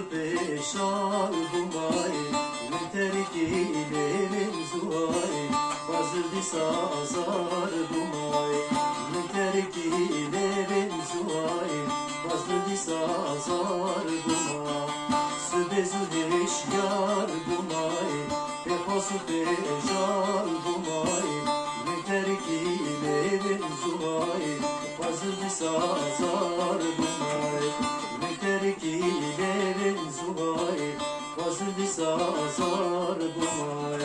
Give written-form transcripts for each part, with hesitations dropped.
peşan bumay min terkiyle mevzuay fazıl disazar bumay min terkiyle mevzuay fazıl disazar bumay sübezu deşyar bumay pefasu peşan bumay min terkiyle mevzuay fazıl disazar bumay terkilerin zuvay fazıl disazar bumay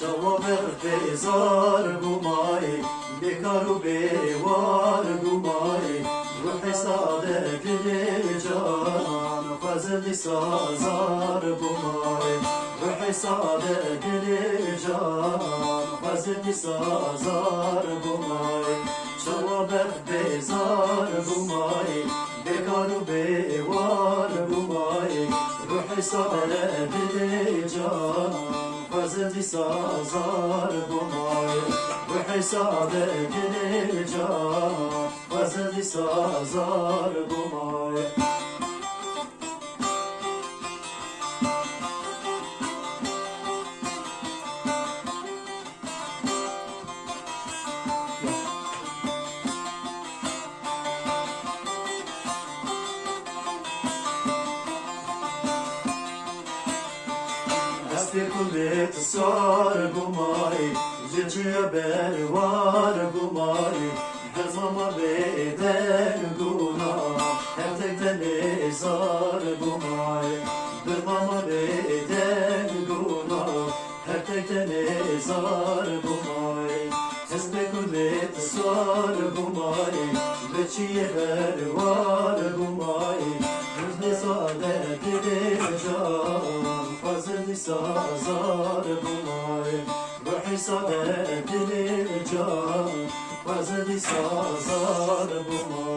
Çavaber fezar bumay bekaru bevar bumay ruh sadet can fazıl sazar bumay ruh sadet can fazıl sazar bumay çavaber fezar bumay bekaru bevar bumay ruh sadet can fazıl sazar bumay وحسابه الجار فزل سازار بماي Hasti kullet sar bumay Cici bervar gumay Her zaman beden guna Hem tekten ezar gumay Bir mama beden guna Her tekten ezar gumay Hesbe kullet sar gumay Beçiye bervar gumay Hüzne saadet can Fazıl sazar gumay حسابات الرجال وزد سازار بما